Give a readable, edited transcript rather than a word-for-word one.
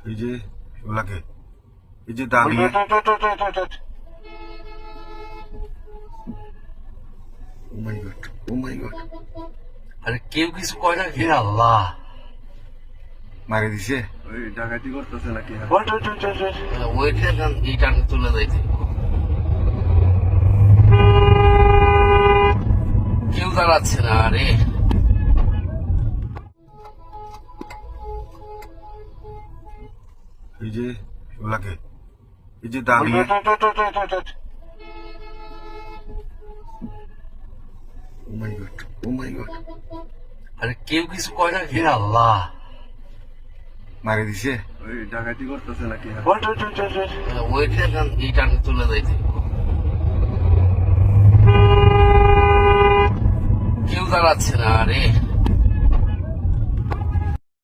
এই যে ওলাকে এই যে দাঁড়িয়ে ও মাই গড ও মাই গড আরে কেউ কিছু কয় না হে আল্লাহ মারে দিছে ওই ডাকাতি করতেছে নাকি ওইটা এই টান তুলে যাইতে কেউ দাঁড়াচ্ছে না আরে এই যে ওলাকে এই যে দাঁড়িয়ে ও মাই গড ও মাই গড আরে কেউ কিছু কয় না হে আল্লাহ মারে দিছে ওই ডাকাতি করতেছে নাকি ওইটা এই টান তুলে যাইতে কেউ দাঁড়াচ্ছে না আরে